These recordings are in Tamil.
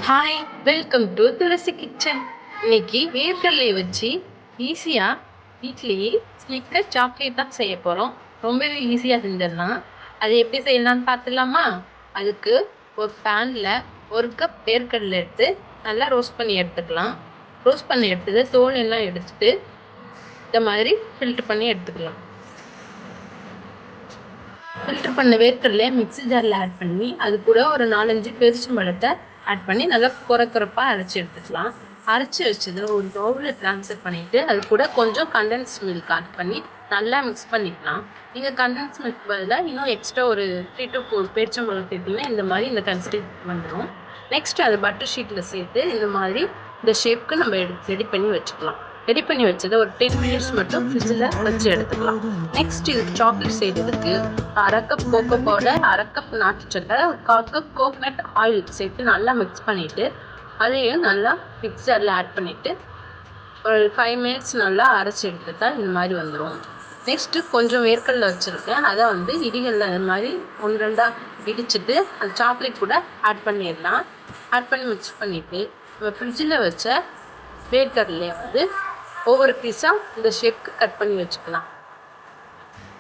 Hi, welcome to Thulasi kitchen. இன்னைக்கு வேர்க்கடலையை வச்சு ஈஸியாக வீட்லேயே ஸ்னிக்கர் சாக்லேட் தான் செய்ய போகிறோம். ரொம்பவே ஈஸியாக செஞ்சிடலாம். அது எப்படி செய்யலாம்னு பார்த்துடலாமா? அதுக்கு ஒரு பேனில் 1 கப் வேர்க்கடலை எடுத்து நல்லா ரோஸ்ட் பண்ணி எடுத்துக்கலாம். ரோஸ்ட் பண்ணி எடுத்தது தோல் எல்லாம் எடுத்துட்டு இந்த மாதிரி ஃபில்டர் பண்ணி எடுத்துக்கலாம். ஃபில்டர் பண்ண வேர்க்கடலையை மிக்ஸி ஜாரில் ஆட் பண்ணி அது கூட ஒரு 4-5 பெருச்சம்பழத்தை ஆட் பண்ணி நல்லா குறப்பாக அரைச்சி எடுத்துக்கலாம். அரைச்சி வச்சதை ஒரு பவுலில் ட்ரான்ஸ்ஃபர் பண்ணிவிட்டு அது கூட கொஞ்சம் கண்டென்ஸ் மில்க் ஆட் பண்ணி நல்லா மிக்ஸ் பண்ணிக்கலாம். நீங்கள் கண்டென்ஸ் மில்க் பதிலாக இன்னும் எக்ஸ்ட்ரா ஒரு 3 to 4 பேரிச்சம்பழம் சேர்த்துமே இந்த மாதிரி இந்த கன்சிஸ்டன்சி வந்துடும். நெக்ஸ்ட் அதை பட்டர் ஷீட்டில் சேர்த்து இந்த மாதிரி இந்த ஷேப்க்கு நம்ம ரெடி பண்ணி வச்சுக்கலாம். ரெடி பண்ணி வச்சதை ஒரு 10 மினிட்ஸ் மட்டும் ஃப்ரிட்ஜில் வச்சு எடுத்துக்கலாம். நெக்ஸ்ட் இதுக்கு சாக்லேட் செய்கிறதுக்கு 1/2 கப் கோகோ பவுடர், 1/2 கப் நாட்டு சக்கரை, 1/4 கப் கோகனட் ஆயில் சேர்த்து நல்லா மிக்ஸ் பண்ணிவிட்டு அதையும் நல்லா மிக்சரில் ஆட் பண்ணிவிட்டு ஒரு 5 மினிட்ஸ் நல்லா அரைச்சி எடுத்துட்டா இந்த மாதிரி வந்துடும். நெக்ஸ்ட்டு கொஞ்சம் வேர்க்கடலை வச்சுருக்கேன். அதை இடிகளில் அது மாதிரி 1-2 இடிச்சிட்டு அந்த சாக்லேட் கூட ஆட் பண்ணிடலாம். ஆட் பண்ணி மிக்ஸ் பண்ணிவிட்டு நம்ம ஃப்ரிட்ஜில் வச்ச வேர்க்கடலையை ஒவ்வொரு பீஸாக இந்த ஷேப்க்கு கட் பண்ணி வச்சுக்கலாம்.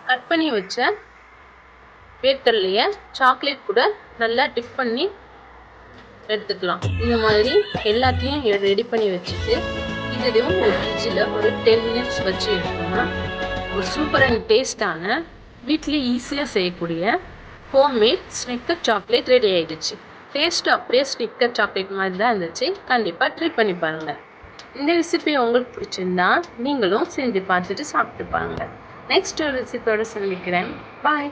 கட் பண்ணி வச்ச வேர்க்கடலையை சாக்லேட் கூட நல்லா டிப் பண்ணி எடுத்துக்கலாம். இந்த மாதிரி எல்லாத்தையும் ரெடி பண்ணி வச்சுட்டு இதுலேயும் ஒரு ஃப்ரிட்ஜில் ஒரு 10 மினிட்ஸ் வச்சு எடுத்தோம்னா ஒரு சூப்பர் அண்ட் டேஸ்டான வீட்டில் ஈஸியாக செய்யக்கூடிய ஹோம்மேட் ஸ்னிக்கர் சாக்லேட் ரெடி ஆகிடுச்சு. டேஸ்ட்டு அப்படியே ஸ்னிக்கர் சாக்லேட் மாதிரி தான் இருந்துச்சு. கண்டிப்பாக ட்ரை பண்ணி பாருங்கள். இந்த ரெசிபி உங்களுக்கு பிடிச்சிருந்தா நீங்களும் செஞ்சு பார்த்துட்டு சாப்பிட்டு பாருங்க. நெக்ஸ்ட் ஒரு ரெசிபியோட சந்திக்கிறேன். பாய்.